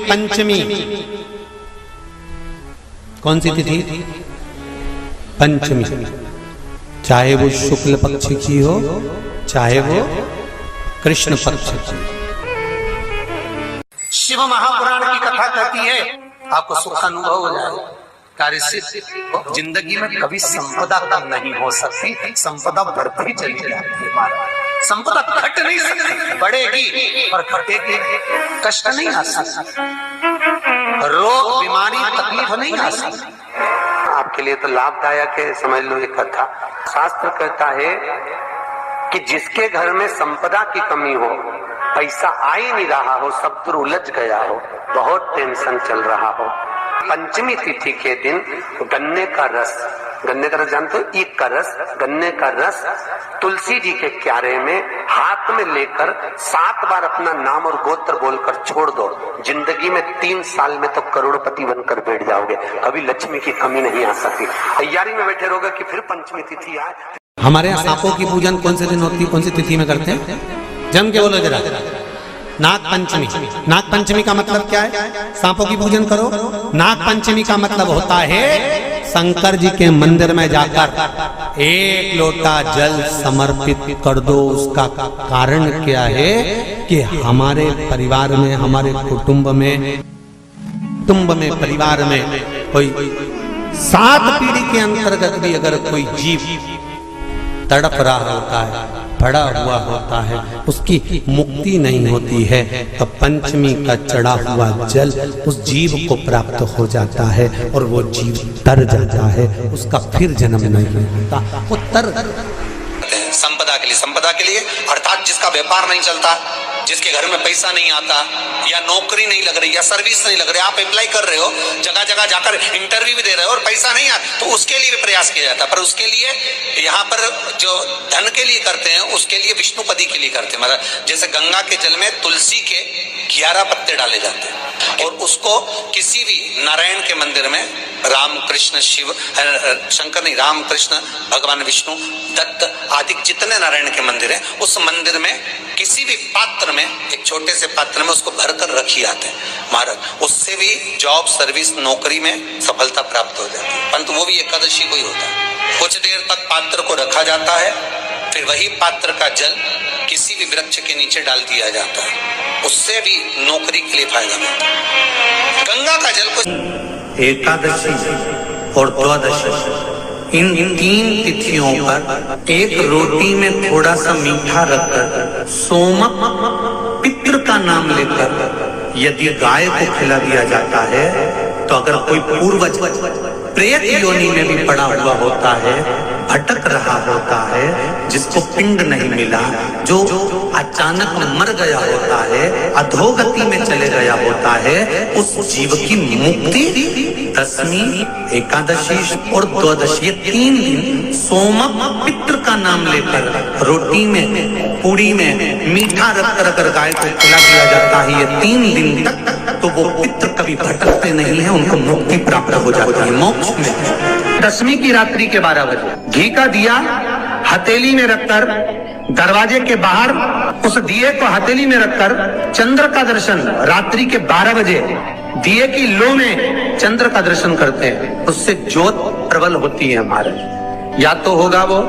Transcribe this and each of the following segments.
पंचमी, कौन सी तिथि? पंचमी, चाहे वो शुक्ल पक्ष की हो चाहे वो कृष्ण पक्ष की। शिव महापुराण की कथा कहती है आपको सुख अनुभव हो जाए। कार्य सिद्ध जिंदगी में कभी संपदा कम नहीं हो सकती, संपदा बढ़ती चली जाती है। संपदा घट नहीं सकती, बढ़ेगी और घटेगी। कष्ट नहीं आ सकता, रोग बीमारी तकलीफ नहीं आ सकती। आपके लिए तो लाभदायक है, समझ लो ये कथा। शास्त्र कहता है कि जिसके घर में संपदा की कमी हो, पैसा आ ही नहीं रहा हो, सब दूर उलझ गया हो, बहुत टेंशन चल रहा हो, पंचमी तिथि के दिन गन्ने का रस जानते हो? ईख का रस, गन्ने का रस तुलसी जी के क्यारे में हाथ में लेकर 7 बार अपना नाम और गोत्र बोलकर छोड़ दो। जिंदगी में 3 साल में तो करोड़पति बनकर बैठ जाओगे, कभी लक्ष्मी की कमी नहीं आ सकती। तैयारी में बैठे रहोगे कि फिर पंचमी तिथि आए। हमारे यहाँ सांपों की पूजन कौन से दिन होती है, कौन सी तिथि में करते हैं? जम के बोलो जरा। नाग पंचमी। नाग पंचमी का मतलब क्या है? सांपों की पूजन करो। नाग पंचमी का मतलब होता है शंकर जी के मंदिर में जाकर 1 लोटा जल समर्पित कर दो। उसका कारण क्या है कि हमारे परिवार में, हमारे कुटुंब में, परिवार में कोई 7 पीढ़ी के अंतर्गत भी अगर कोई जीव तड़प रहा होता है, पड़ा हुआ होता है, उसकी मुक्ति नहीं होती है, तो पंचमी का चढ़ा हुआ जल उस जीव को प्राप्त हो जाता है और वो जीव तर जाता है, उसका फिर जन्म नहीं होता। वो तर संपदा के लिए अर्थात जिसका व्यापार नहीं चलता, जिसके घर में पैसा नहीं आता, या नौकरी नहीं लग रही, या सर्विस नहीं लग रही, आप अप्लाई कर रहे हो, जगह जगह जाकर इंटरव्यू भी दे रहे हो और पैसा नहीं आता, तो उसके लिए भी प्रयास किया जाता है। पर उसके लिए यहाँ पर जो धन के लिए करते हैं, उसके लिए विष्णुपदी के लिए करते हैं। मतलब जैसे गंगा के जल में तुलसी के 11 पत्ते डाले जाते हैं और उसको किसी भी नारायण के मंदिर में राम कृष्ण शिव शंकर नहीं, राम कृष्ण भगवान विष्णु दत्त आदि जितने नारायण के मंदिर हैं, उस मंदिर में किसी भी पात्र में, एक छोटे से पात्र में उसको भरकर रखी आते हैं महाराज। उससे भी जॉब, सर्विस, नौकरी में सफलता प्राप्त हो जाती है। परंतु वो भी एकादशी को ही होता है। कुछ देर तक पात्र को रखा जाता है, फिर वही पात्र का जल किसी भी वृक्ष के नीचे डाल दिया जाता है, उससे भी नौकरी के लिए फायदा मिलता है। गंगा का जल को एकादशी और द्वादशी, इन 3 तिथियों पर एक रोटी में थोड़ा सा मीठा रखकर सोमक पितृ का नाम लेकर यदि गाय को खिला दिया जाता है, तो अगर कोई पूर्वज प्रेत योनि में भी पड़ा हुआ होता है, भटक रहा होता है, जिसको पिंड नहीं मिला, जो अचानक मर गया होता है, अधोगति में चले गया होता है, उस जीव की मुक्ति दशमी, एकादशी और द्वादशी, ये 3 दिन सोमक पितृ का नाम लेकर रोटी में, पूड़ी में मीठा रख कर गाय को खिला दिया जाता है। ये 3 दिन तक तो वो पितृ कभी भटकते नहीं है, उनको मुक्ति प्राप्त हो जाती है मोक्ष में। दशमी की रात्रि के 12 बजे घी का दिया हथेली में रखकर, दरवाजे के बाहर उस दिए को हथेली में रखकर चंद्र का दर्शन रात्रि के 12 बजे दिए की लो में चंद्र का दर्शन करते हैं, उससे ज्योत प्रबल होती है हमारे। या तो होगा वो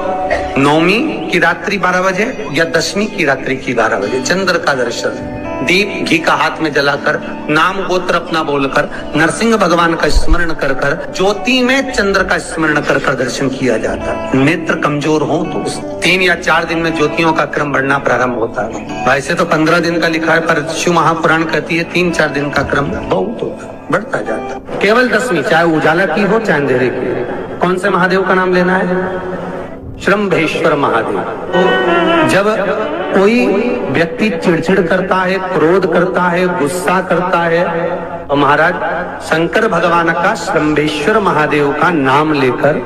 नवमी की रात्रि 12 बजे या दशमी की रात्रि की 12 बजे चंद्र का दर्शन, दीप घी का हाथ में जलाकर, नाम गोत्र अपना बोलकर, नरसिंह भगवान का स्मरण कर कर, ज्योति में चंद्र का स्मरण कर कर दर्शन किया जाता है। नेत्र कमजोर हो तो 3 या 4 दिन में ज्योतियों का क्रम बढ़ना प्रारंभ होता है। वैसे तो 15 दिन का लिखा है, पर शिव महापुराण कहती है 3-4 दिन का क्रम बहुत होता है, बढ़ता जाता है। केवल दशमी, चाहे उजाला की हो चाहे अंधेरे की। कौन से महादेव का नाम लेना है? श्रम्भेश्वर महादेव। तो जब कोई व्यक्ति चिड़चिड़ करता है, क्रोध करता है, गुस्सा करता है, तो महाराज शंकर भगवान का श्रम्भेश्वर महादेव का नाम लेकर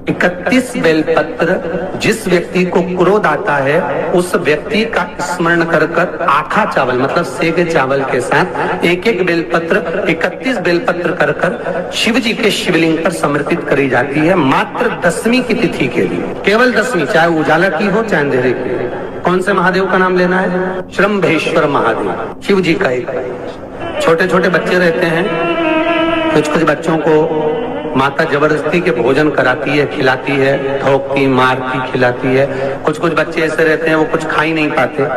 31 बेलपत्र, जिस व्यक्ति को क्रोध आता है उस व्यक्ति का स्मरण कर कर आखा चावल मतलब सेगे चावल के साथ एक बेलपत्र 31 बेलपत्र कर कर शिव जी के शिवलिंग पर समर्पित करी जाती है, मात्र दशमी की तिथि के लिए। केवल दशमी, चाहे उजाला की हो चाहे अंधेरे की। कौन से महादेव का नाम लेना है? श्रम्भेश्वर महादेव, शिव जी का एक छोटे छोटे बच्चे रहते हैं, कुछ कुछ बच्चों को माता जबरदस्ती के भोजन कराती है, खिलाती है, ठोकती, मारती, खिलाती है। कुछ कुछ बच्चे ऐसे रहते हैं वो कुछ खा ही नहीं पाते,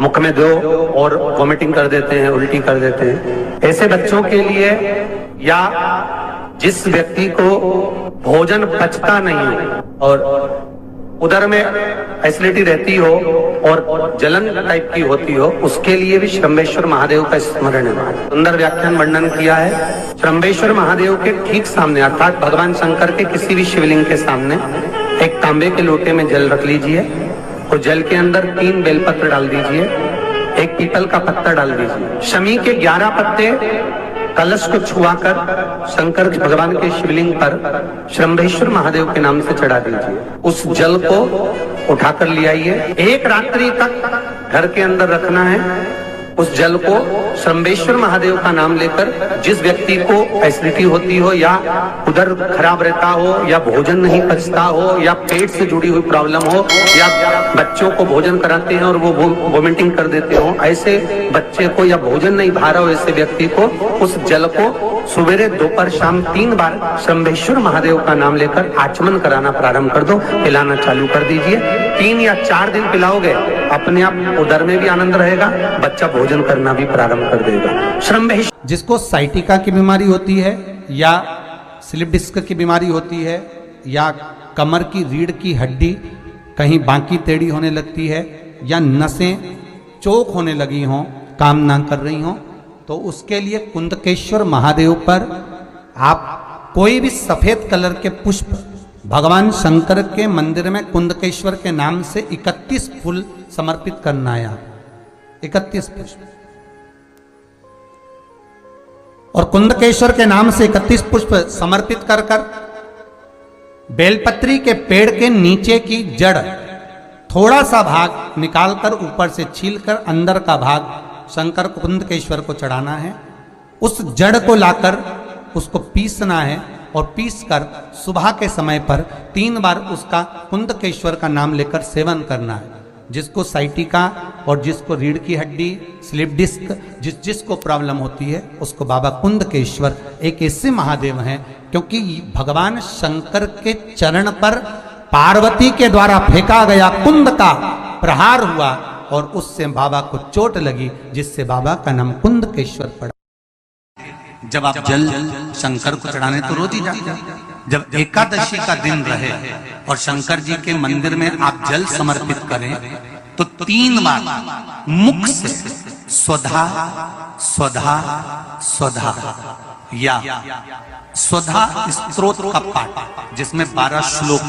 मुख में दो और वॉमिटिंग कर देते हैं, उल्टी कर देते हैं। ऐसे बच्चों के लिए या जिस व्यक्ति को भोजन पचता नहीं हो और उदर में एसिडिटी रहती हो और जलन टाइप की होती हो, उसके लिए भी श्रंबेश्वर महादेव का स्मरण है। सुंदर व्याख्यान वर्णन किया है। श्रंबेश्वर महादेव के ठीक सामने अर्थात भगवान शंकर के किसी भी शिवलिंग के सामने एक तांबे के लोटे में जल रख लीजिए और जल के अंदर 3 बेलपत्र डाल दीजिए, एक पीपल का पत्ता डाल दीजिए, शमी के 11 पत्ते कलश को छुआकर शंकर भगवान के शिवलिंग पर श्रंभेश्वर महादेव के नाम से चढ़ा दीजिए। उस जल को उठाकर ले आइए, 1 रात्रि तक घर के अंदर रखना है। उस जल को श्रंभेश्वर महादेव का नाम लेकर जिस व्यक्ति को एसिडिटी होती हो या उधर खराब रहता हो या भोजन नहीं पचता हो या पेट से जुड़ी हुई प्रॉब्लम हो या बच्चों को भोजन कराते हैं और वो वोमिटिंग कर देते हो, ऐसे बच्चे को या भोजन नहीं भा रहा हो ऐसे व्यक्ति को उस जल को सवेरे, दोपहर, शाम 3 बार श्रंभेश्वर महादेव का नाम लेकर आचमन कराना प्रारंभ कर दो, पिलाना चालू कर दीजिए। 3 या 4 दिन पिलाओगे, अपने आप उदर में भी आनंद रहेगा, बच्चा भोजन करना भी प्रारंभ कर देगा। श्रंभेश्वर जिसको साइटिका की बीमारी होती है या स्लिप डिस्क की बीमारी होती है या कमर की रीढ़ की हड्डी कहीं बांकी टेढ़ी होने लगती है या नसें चोक होने लगी हों, काम ना कर रही हों, तो उसके लिए कुंदकेश्वर महादेव पर आप कोई भी सफेद कलर के पुष्प भगवान शंकर के मंदिर में कुंदकेश्वर के नाम से 31 फूल समर्पित करना है। 31 पुष्प और कुंदकेश्वर के नाम से 31 पुष्प समर्पित कर कर बेलपत्री के पेड़ के नीचे की जड़ थोड़ा सा भाग निकालकर ऊपर से छीलकर अंदर का भाग शंकर कुंदकेश्वर को चढ़ाना है। उस जड़ को लाकर उसको पीसना है और पीसकर सुबह के समय पर 3 बार उसका कुंदकेश्वर का नाम लेकर सेवन करना है। जिसको साइटिका और जिसको रीढ़ की हड्डी, स्लिप डिस्क, जिसको प्रॉब्लम होती है उसको बाबा कुंदकेश्वर एक ऐसे महादेव हैं क्योंकि भगवान शंकर के चरण पर पार्वती के द्वारा फेंका गया कुंद का प्रहार हुआ और उससे बाबा को चोट लगी, जिससे बाबा का नाम कुंदकेश्वर पड़ा। जब आप जल शंकर को चढ़ाने तो रोज ही जाते, जब एकादशी का दिन रहे और शंकर जी के मंदिर में आप जल समर्पित करें तो 3 बार मुख से स्वधा स्वधा स्वधा या स्वधा स्तोत्र का पाठ जिसमें 12 श्लोक